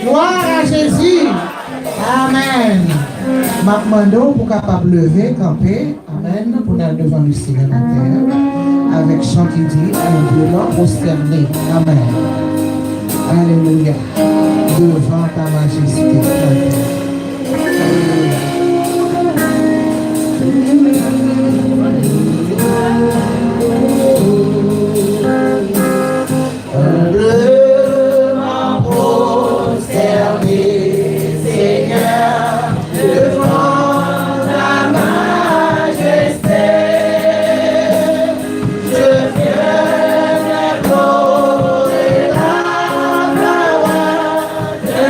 Gloire à Jésus. Amen. Ma demande pour capable lever, camper. Amen. Pour nous devant le Seigneur la terre. Avec chant qui dit, en prosterné. Amen. Alléluia. Devant ta majesté. Alléluia. Humblement prosterné, Seigneur, devant ta majesté, je viens adorer la gloire de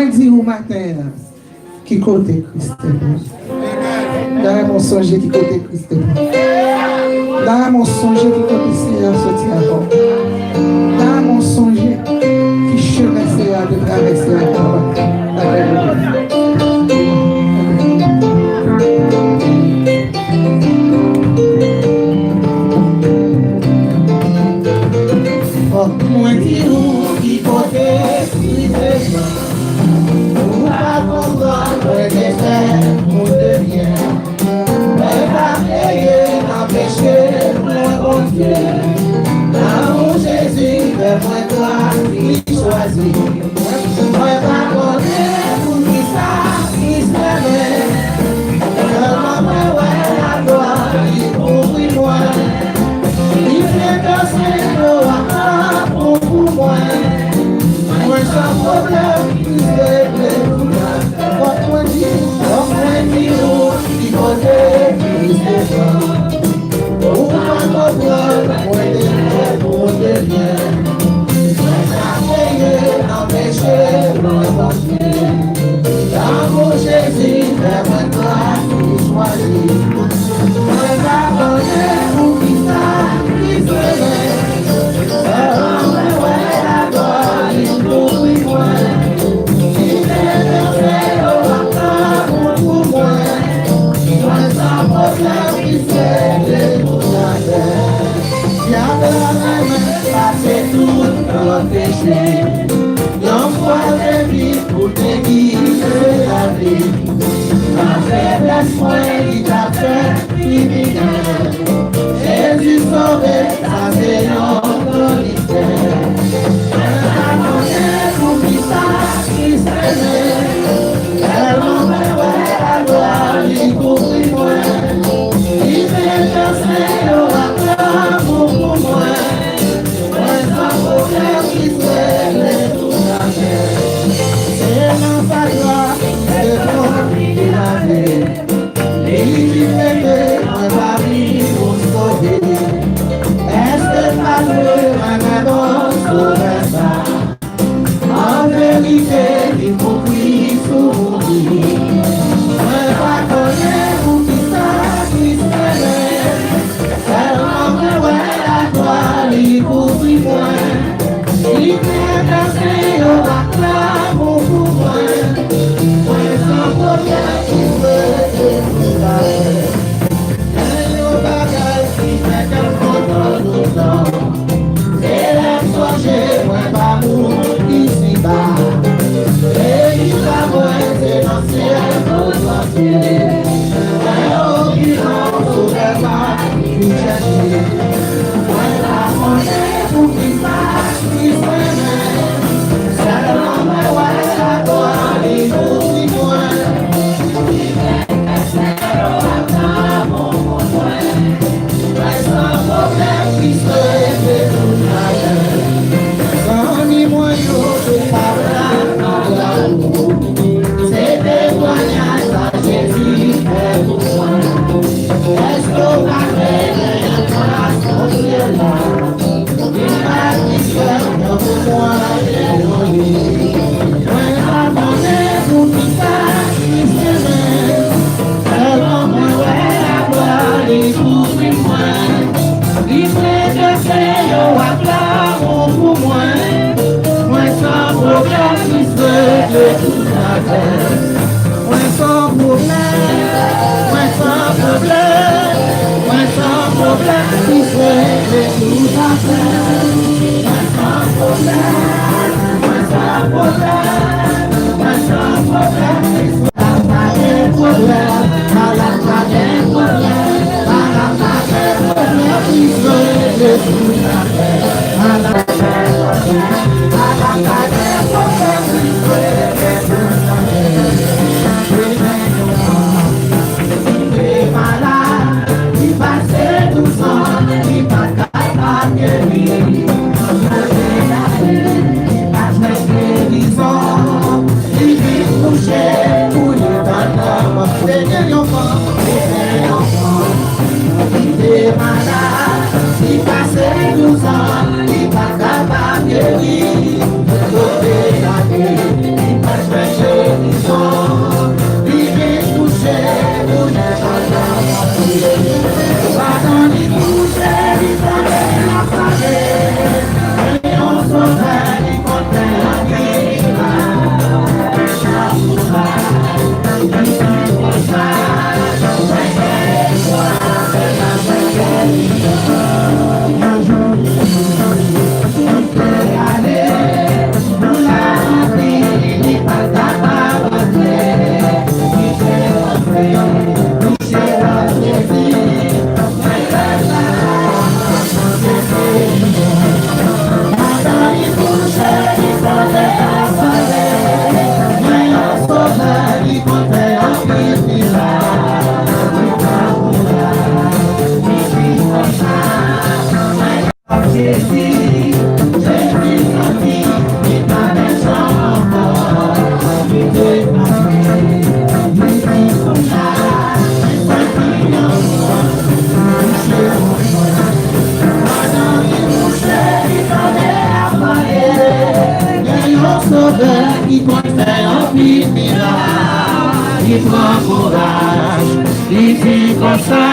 Moi, je dis au matin, qui côté Christ est bon. Dans mon songe, qui côté Christ est bon. Dans mon songe, qui côté Seigneur sorti avant. Dans mon songe, qui chemin Seigneur de traverser la campagne. Moi dis où qui côté Christ est bon. Pour pas comprendre les faits, mon devient. Mais pas payer, n'empêcher, mon bon Dieu. L'amour Jésus, vers moi toi, qui choisit. Moi pas connaître pour qui ça, qui se permet. Seulement moi, ouais, la gloire, il ouvre moi. Il fait danser le roi pour moi. Moi sans problème, il fait tout là. Moi dis, il connaît, il sait pas. Pour moi comprendre, moi devient. Moi ça payer, empêcher, moi mon Dieu. L'amour Jésus, vers moi toi, il choisit. Moi pas connaître pour qui ça, qui se met. Yon fois de vie pour te guider la vie. La faiblesse moins il t'a fait criminel. Jésus sauvé, ça c'est notre mystère. La connaît pour qui ça qui se met. Tellement ouais la gloire, il couvrit moi. Il fait danser le roi pour moi. C'est non pas toi, c'est toi qui l'a fait. Les libérés, moi pas mis pour sauver. Est-ce que pas le maman sauver ça? En vérité, il faut prier sur mon lit. Moi pas connaître pour qui ça qui se fait. Tellement que ouais la gloire, il couvrit moi. Il fait danser au acclame pour moi. Moi sans problème qui veut tout la paix. Un nos bagages qui fait qu'un contrôle nous donne. C'est l'imsonger, moi pas mourir ici-bas. Et il va moi, c'est l'ancien notre Dieu. Un opinion sur le bas, qui cherche. Moi la connaît pour qui ça. Guéri, sauver la vie, qui compte faire un petit miracle, il prend courage, il dit comme ça,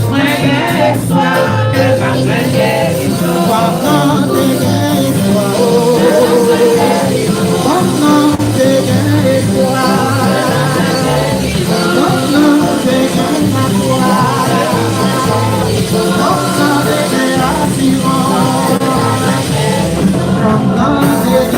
moi j'ai espoir, que ma frère pendant tes espoir, pendant tes espoir, pendant tes espoir, pendant tes assurances, pendant tes espoir, pendant tes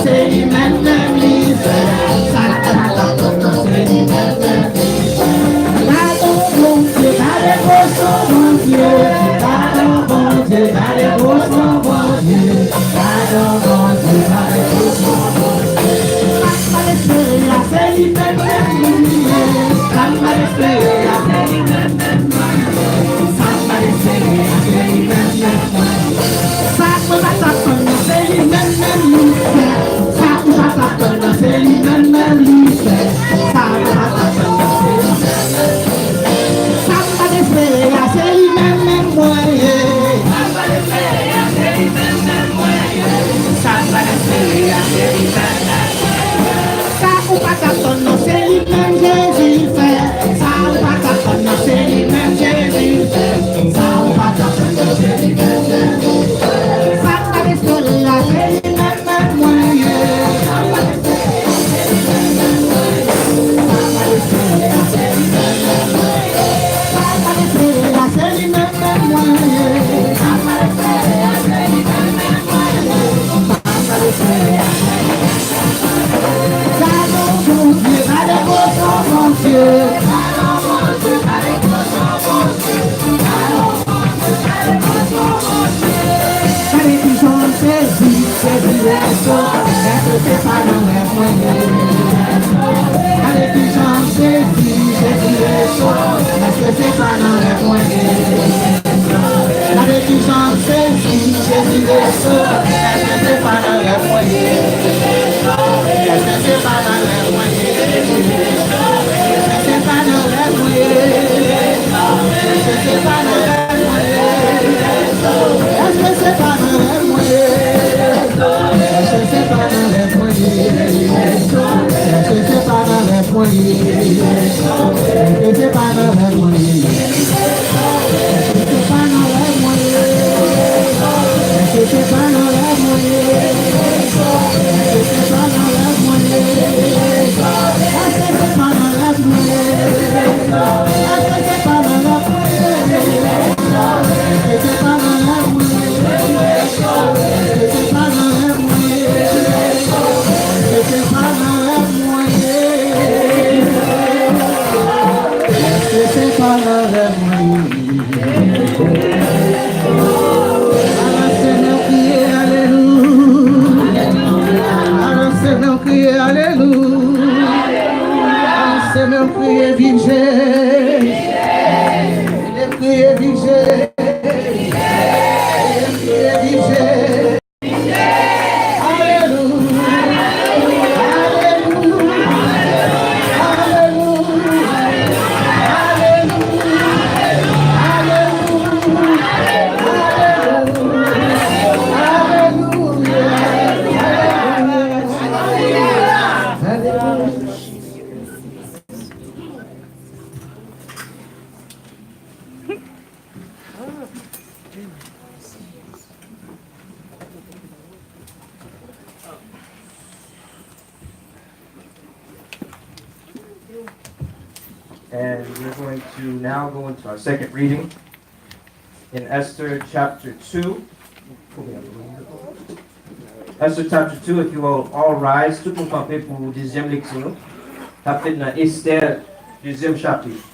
Say, Allez, puis j'en sais si j'ai dit les choses. Est-ce que c'est pas dans les moyens? Allez, puis j'en sais si j'ai dit les choses. Est-ce que c'est pas dans les moyens? Est-ce que c'est pas dans les moyens? Est-ce que c'est pas dans les moyens? Est-ce que c'est pas dans les moyens? Est-ce que c'est pas dans les moyens? Est-ce que c'est pas dans les moyens? Est-ce que c'est pas dans les moyens? Est-ce que c'est pas dans les moyens? Est-ce que c'est pas dans les moyens? Est-ce que c'est pas dans les moyens? Est-ce que c'est pas dans les moyens? Est-ce que c'est pas dans les moyens? Est-ce que c'est pas dans les moyens? Est-ce que c'est pas dans les moyens? Est-ce que c'est pas dans les moyens? Est-ce que c'est pas dans les moyens? Est-ce que c'est pas dans les moyens? Alors Seigneur crier alléluia. Alors Seigneur crier alléluia. Alors Seigneur crier vive Jésus. Crier vive Jésus. Crier vive Jésus. And we're going to now go into our second reading in Esther chapter 2. Esther chapter 2, if you will all rise, tout le monde camper pour la deuxième lecture. Tapez dans Esther, deuxième chapitre.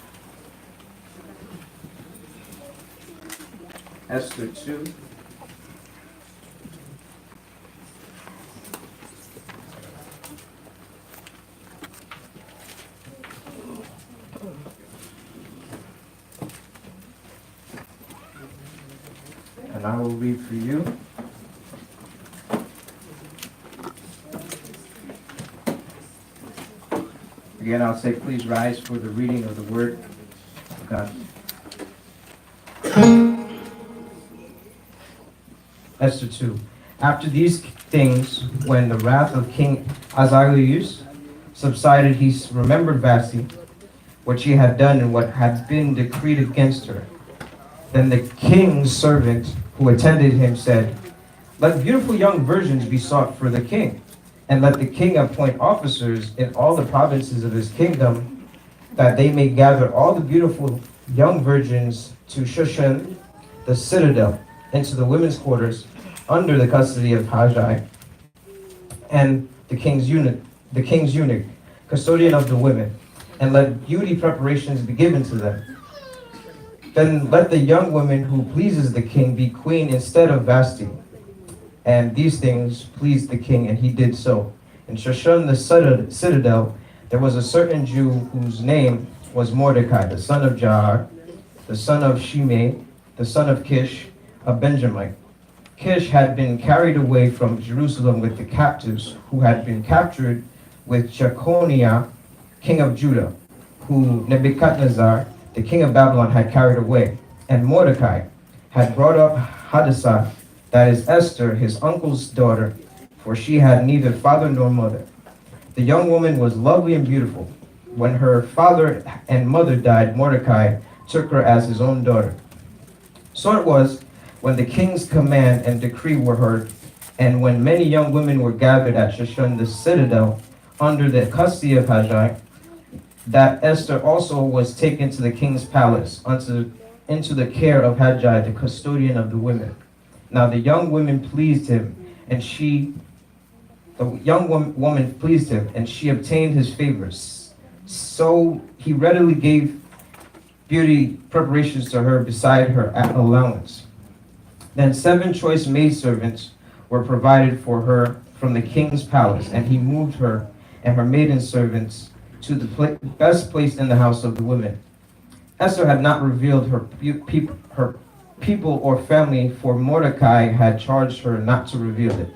Esther 2. And I will read for you. Again, I'll say, please rise for the reading of the Word of God. Esther 2. After these things, when the wrath of King Ahasuerus subsided, he remembered Vashti, what she had done and what had been decreed against her. Then the king's servant who attended him said, "Let beautiful young virgins be sought for the king, and let the king appoint officers in all the provinces of his kingdom, that they may gather all the beautiful young virgins to Shushan, the citadel, into the women's quarters, under the custody of Hajai, and the king's eunuch, custodian of the women, and let beauty preparations be given to them. Then let the young woman who pleases the king be queen instead of Vashti." And these things pleased the king, and he did so. In Shushan the citadel, there was a certain Jew whose name was Mordecai, the son of Jair, the son of Shimei, the son of Kish, a Benjamite. Kish had been carried away from Jerusalem with the captives who had been captured with Jeconiah, king of Judah, who Nebuchadnezzar, the king of Babylon, had carried away. And Mordecai had brought up Hadassah, that is Esther, his uncle's daughter, for she had neither father nor mother. The young woman was lovely and beautiful. When her father and mother died, Mordecai took her as his own daughter. So it was, when the king's command and decree were heard, and when many young women were gathered at Shushan the citadel, under the custody of Hajai, that Esther also was taken to the king's palace, into the care of Hajai, the custodian of the women. Now the young woman pleased him, and woman pleased him, and she obtained his favors. So he readily gave beauty preparations to her beside her allowance. Then 7 choice maidservants were provided for her from the king's palace, and he moved her and her maiden servants to the best place in the house of the women. Esther had not revealed her people or family, for Mordecai had charged her not to reveal it.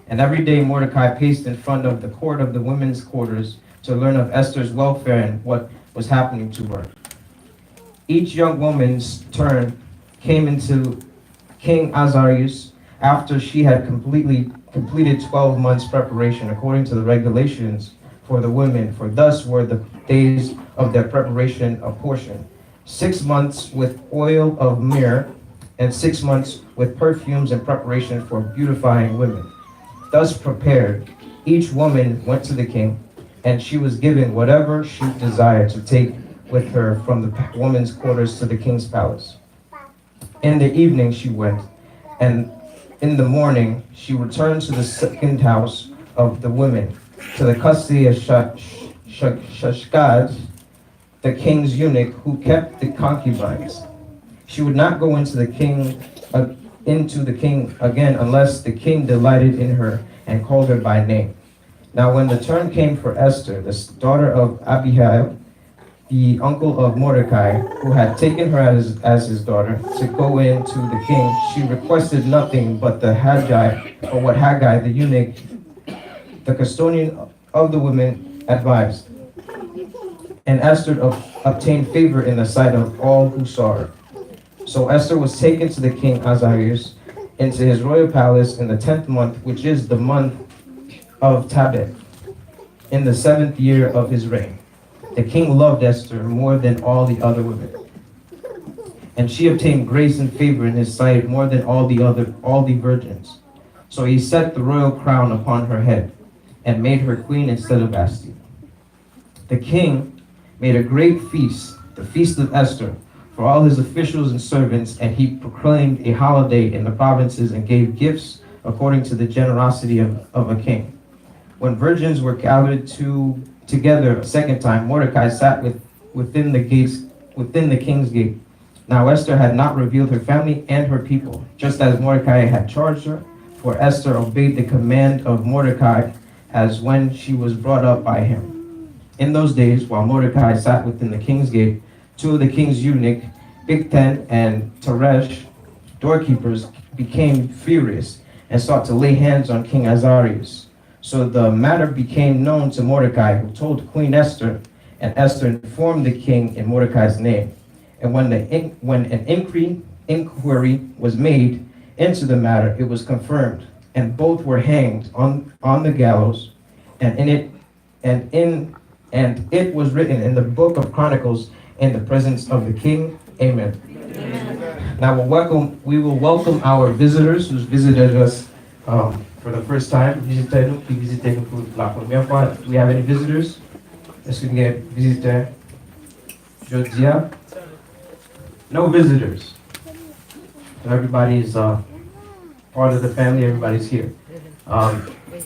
And every day Mordecai paced in front of the court of the women's quarters to learn of Esther's welfare and what was happening to her. Each young woman's turn came into King Ahasuerus after she had completed 12 months preparation according to the regulations for the women, for thus were the days of their preparation apportioned: 6 months with oil of myrrh, and 6 months with perfumes in preparation for beautifying women. Thus prepared, each woman went to the king, and she was given whatever she desired to take with her from the women's quarters to the king's palace. In the evening she went, and in the morning she returned to the second house of the women, to the custody of Shashgaz, the king's eunuch, who kept the concubines. She would not go into the king again unless the king delighted in her and called her by name. Now when the turn came for Esther, the daughter of Abihail, the uncle of Mordecai, who had taken her as his daughter, to go in to the king, she requested nothing but what Haggai, the eunuch, the custodian of the women, advised. And Esther obtained favor in the sight of all who saw her. So Esther was taken to the king Ahasuerus into his royal palace in the 10th month, which is the month of Tabet, in the 7th year of his reign. The king loved Esther more than all the other women, and she obtained grace and favor in his sight more than all the virgins. So he set the royal crown upon her head and made her queen instead of Vashti. The king made a great feast, the feast of Esther, for all his officials and servants, and he proclaimed a holiday in the provinces and gave gifts according to the generosity of a king. When virgins were gathered together a second time, Mordecai sat within the king's gate. Now Esther had not revealed her family and her people, just as Mordecai had charged her, for Esther obeyed the command of Mordecai as when she was brought up by him. In those days, while Mordecai sat within the king's gate, two of the king's eunuchs, Bigthan and Teresh, doorkeepers, became furious and sought to lay hands on King Ahasuerus. So the matter became known to Mordecai, who told Queen Esther, and Esther informed the king in Mordecai's name. And when an inquiry was made into the matter, it was confirmed, and both were hanged on the gallows. And it was written in the book of Chronicles in the presence of the king. Amen. Now we will welcome our visitors who's visited us for the first time. Visitez-nous qui visitez pour la première fois. Do we have any visitors? Est-ce qu'il y a des visiteurs? Jodia? No visitors. So everybody's part of the family. Everybody's here.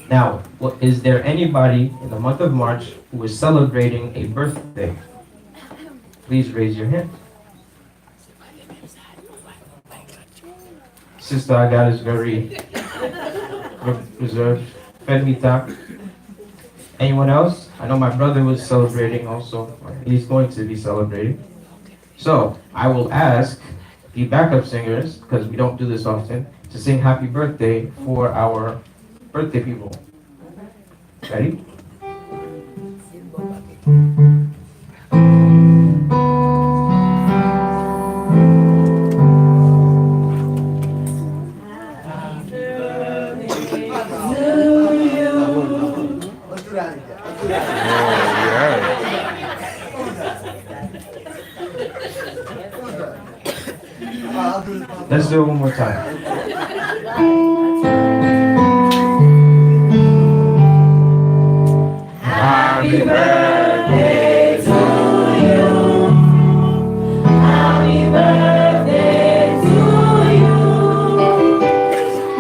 Now, is there anybody in the month of March who is celebrating a birthday? Please raise your hand. Sister Agatha is very reserved. Fedmita. Anyone else? I know my brother was celebrating also. He's going to be celebrating. So I will ask the backup singers, because we don't do this often, to sing happy birthday for our birthday people. Ready? Let's do it one more time. Happy birthday to you. Happy birthday to you.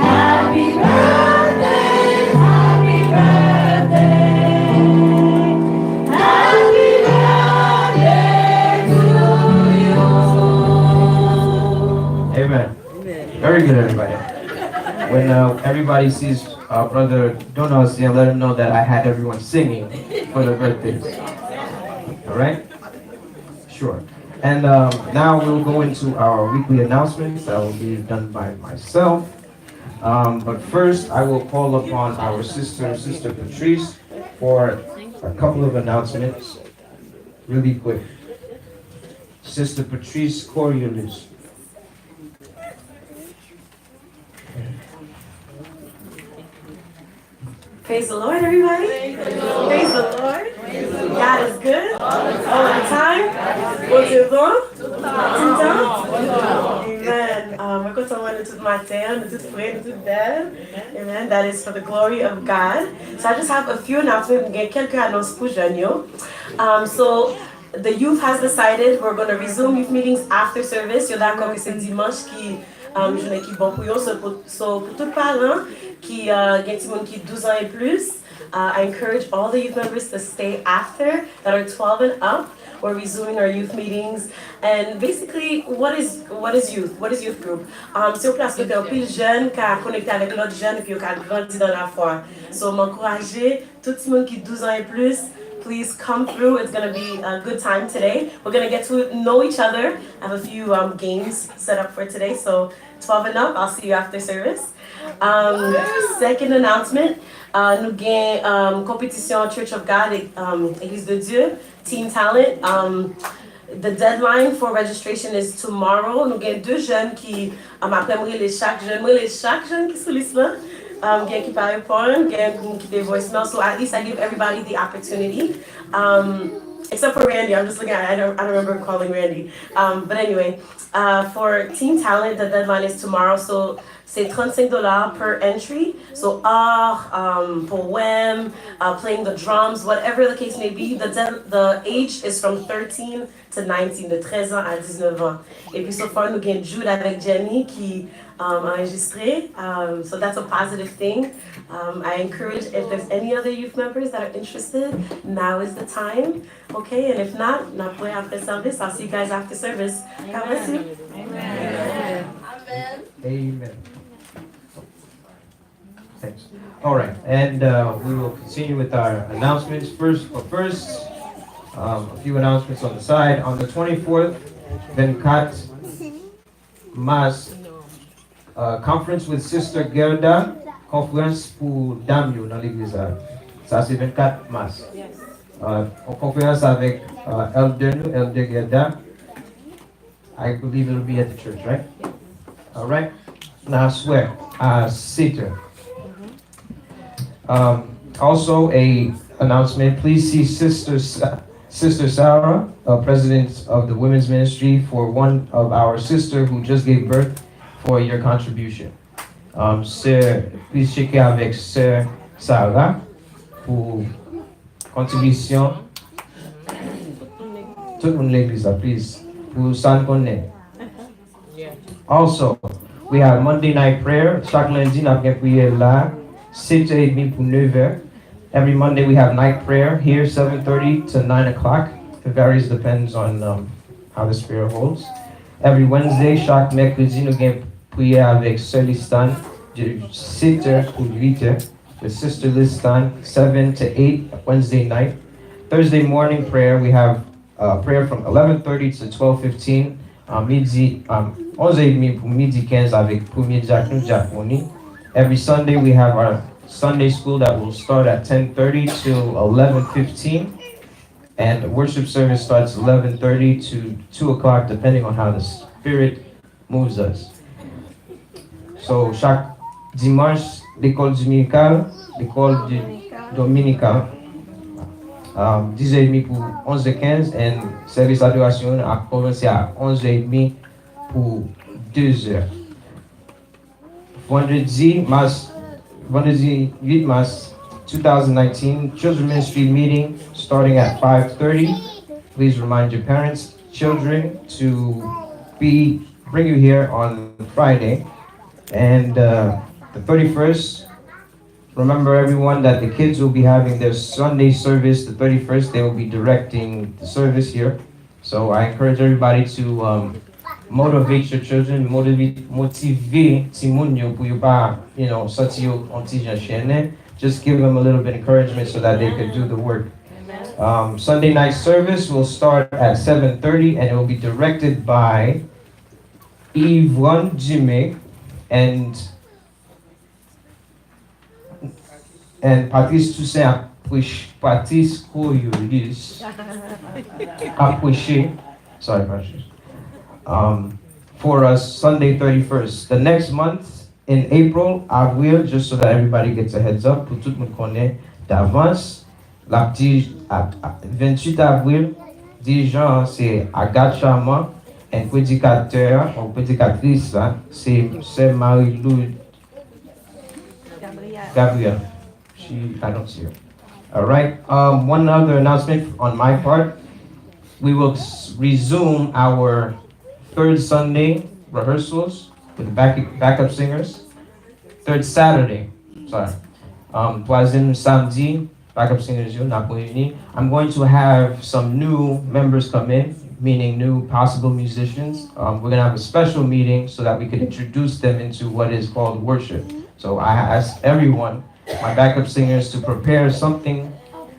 Happy birthday, happy birthday. Happy birthday to you. Amen. Very good, everybody. When everybody sees Brother Donos and let him know that I had everyone singing for the birthdays. All right? Sure. And now we'll go into our weekly announcements that will be done by myself. But first, I will call upon our Sister Patrice, for a couple of announcements, really quick. Sister Patrice Coriolis. Praise the Lord, everybody. Praise the Lord. God is good all the time. Au devant, tout le temps. Amen. We're going to learn de toute matière, de toute vraie, de toute belle. Amen. That is for the glory of God. So I just have a few announcements. J'ai quelques annonces pour jeunes. So the youth has decided we're going to resume youth meetings after service. You're d'accord que c'est dimanche qui journée qui bon pour eux. So pour tous les parents qui ont des gens qui 12 ans et plus, I encourage all the youth members to stay after that are 12 and up. We're resuming our youth meetings. And basically, what is youth? What is youth group? C'est une place où il y a plus de jeunes qui sont connectés avec l'autre jeune et puis qui ont grandi dans la foi. So, m'encourager tout le monde qui 12 ans et plus, please come through. It's going to be a good time today. We're going to get to know each other. I have a few games set up for today. So 12 and up, I'll see you after service. Second announcement, nous avons compétition Church of God, Église de Dieu, Teen Talent. The deadline for registration is tomorrow. Nous avons deux jeunes qui, après chaque jeune qui sont là. Qui parle répondre, qui des voicemails. So at least I give everybody the opportunity. Except for Randy, I'm just looking at it, I don't remember calling Randy. But anyway, for Teen Talent, the deadline is tomorrow. So c'est $35 per entry. So art, poem, playing the drums, whatever the case may be. The age is from 13 to 19, de 13 ans à 19 ans. Et puis so far, nous avons Jude avec Jenny qui enregistré. So that's a positive thing. I encourage if there's any other youth members that are interested, now is the time. Okay, and if not, after service. I'll see you guys after service. God bless you. Amen. Amen. Thanks. All right, and we will continue with our announcements. First, a few announcements on the side. On the 24th, 24 mars, conference with Sister Gerda, conférence pour Damio dans l'église. Ça c'est 24 mars. Conférence avec Elder Gerda. I believe it'll be at the church, right? All right. Now I swear, Satan. Also a announcement. Please see Sister Sarah, president of the women's ministry, for one of our sister who just gave birth, for your contribution. Please checker avec Sœur Sarah pour contribution. Tout le monde l'église, please. Pour ça connaît. Also, we have Monday night prayer. Chaque lundi, nous avons prié là, 7h30 pour 9h. Every Monday we have night prayer here, 7:30 to 9 o'clock. It varies, depends on how the Spirit holds. Every Wednesday, chaque mercredi, nous avons prié avec Sœur Listan, de 7h pour 8h. With Sister Listan, 7 to 8 Wednesday night. Thursday morning prayer, we have prayer from 11:30 to 12:15. Midi, 11h30 pour midi 15 avec premier diacre diaconie. Every Sunday we have our Sunday school that will start at 10:30 to 11:15, and worship service starts 11:30 to 2 o'clock, depending on how the Spirit moves us. So chaque dimanche, l'école dominicale, 10h30 pour 11h15, and service d'adoration a commencé à 11h30 pour 2h. Vendredi 8 Mars 2019, Children's Ministry meeting starting at 5:30. Please remind your parents, children to bring you here on Friday. And the 31st, remember everyone that the kids will be having their Sunday service. The 31st, they will be directing the service here. So I encourage everybody to motivate your children, motivate Timunyo pour you pas, sorti anti just give them a little bit of encouragement so that they could do the work. Sunday night service will start at 7:30 and it will be directed by Yvonne Jimmy and Patrice Toussaint Patrice Koyulis Apwishe, sorry Patrice, for us Sunday 31st. The next month in April, I will, just so that everybody gets a heads up, pour tout le monde connaît d'avance, la petite 28 avril, dirigeant c'est Agathe Charmant, et prédicateur ou prédicatrice c'est Marie-Lou Gabriel. I don't see her. All right. One other announcement on my part. We will resume our third Sunday rehearsals with the backup singers. Third Saturday. Sorry. Troisième samedi, backup singers, I'm going to have some new members come in, meaning new possible musicians. We're going to have a special meeting so that we can introduce them into what is called worship. So I ask everyone, my backup singers, to prepare something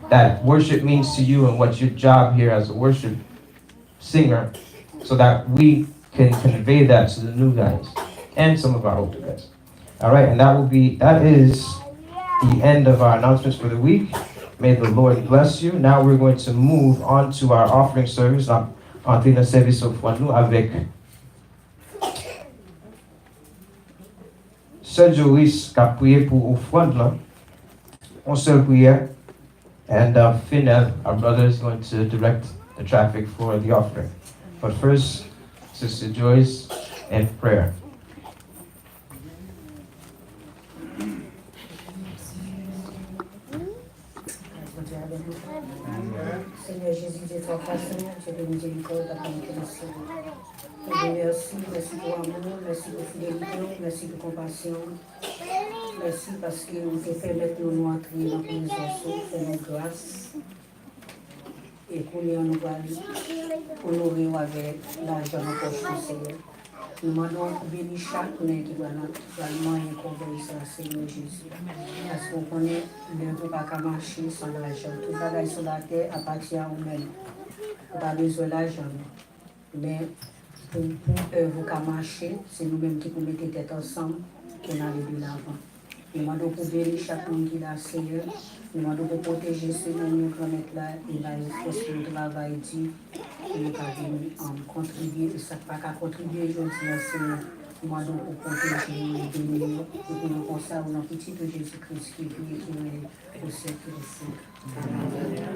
that worship means to you and what's your job here as a worship singer so that we can convey that to the new guys and some of our older guys. All right, and that is the end of our announcements for the week. May the Lord bless you. Now we're going to move on to our offering service. Entrer dans le service au foie nous avec Sir Joris qui a prié pour offrande là. On seule prière. And Finel, our brother, is going to direct the traffic for the offering. But first, Sister Joyce and prayer. Seigneur Jésus, de toi façon, Dieu de miséricorde, merci. Merci pour amour, merci pour fidélité, merci pour compassion. Merci parce que vous te permettez de nous entrer dans les ossos, fais-nous grâce. Et qu'on nous va honorer avec l'argent dans poche du Seigneur. Nous demandons pour bénir chaque qui doit moyen qu'on obéisse à Seigneur Jésus. Parce qu'on connaît le ne peut pas marcher sans l'argent. Tout travail sur la terre appartient à nous-mêmes. On n'a pas besoin d'argent. Mais pour vous marcher, c'est nous-mêmes qui pouvons mettre tête ensemble pour aller de l'avant. Nous demandons pour bénir chaque monde qui est là, Seigneur. Nous demandons pour protéger ceux qui nous permettent là, et là, il faut que nous travaillions, et nous avons contribué, et ça ne peut pas contribuer aujourd'hui, Seigneur. Nous demandons pour protéger nous, bénir, et pour nous conserver dans le petit de Jésus-Christ qui vit et qui est au siècle des siècles. Amen.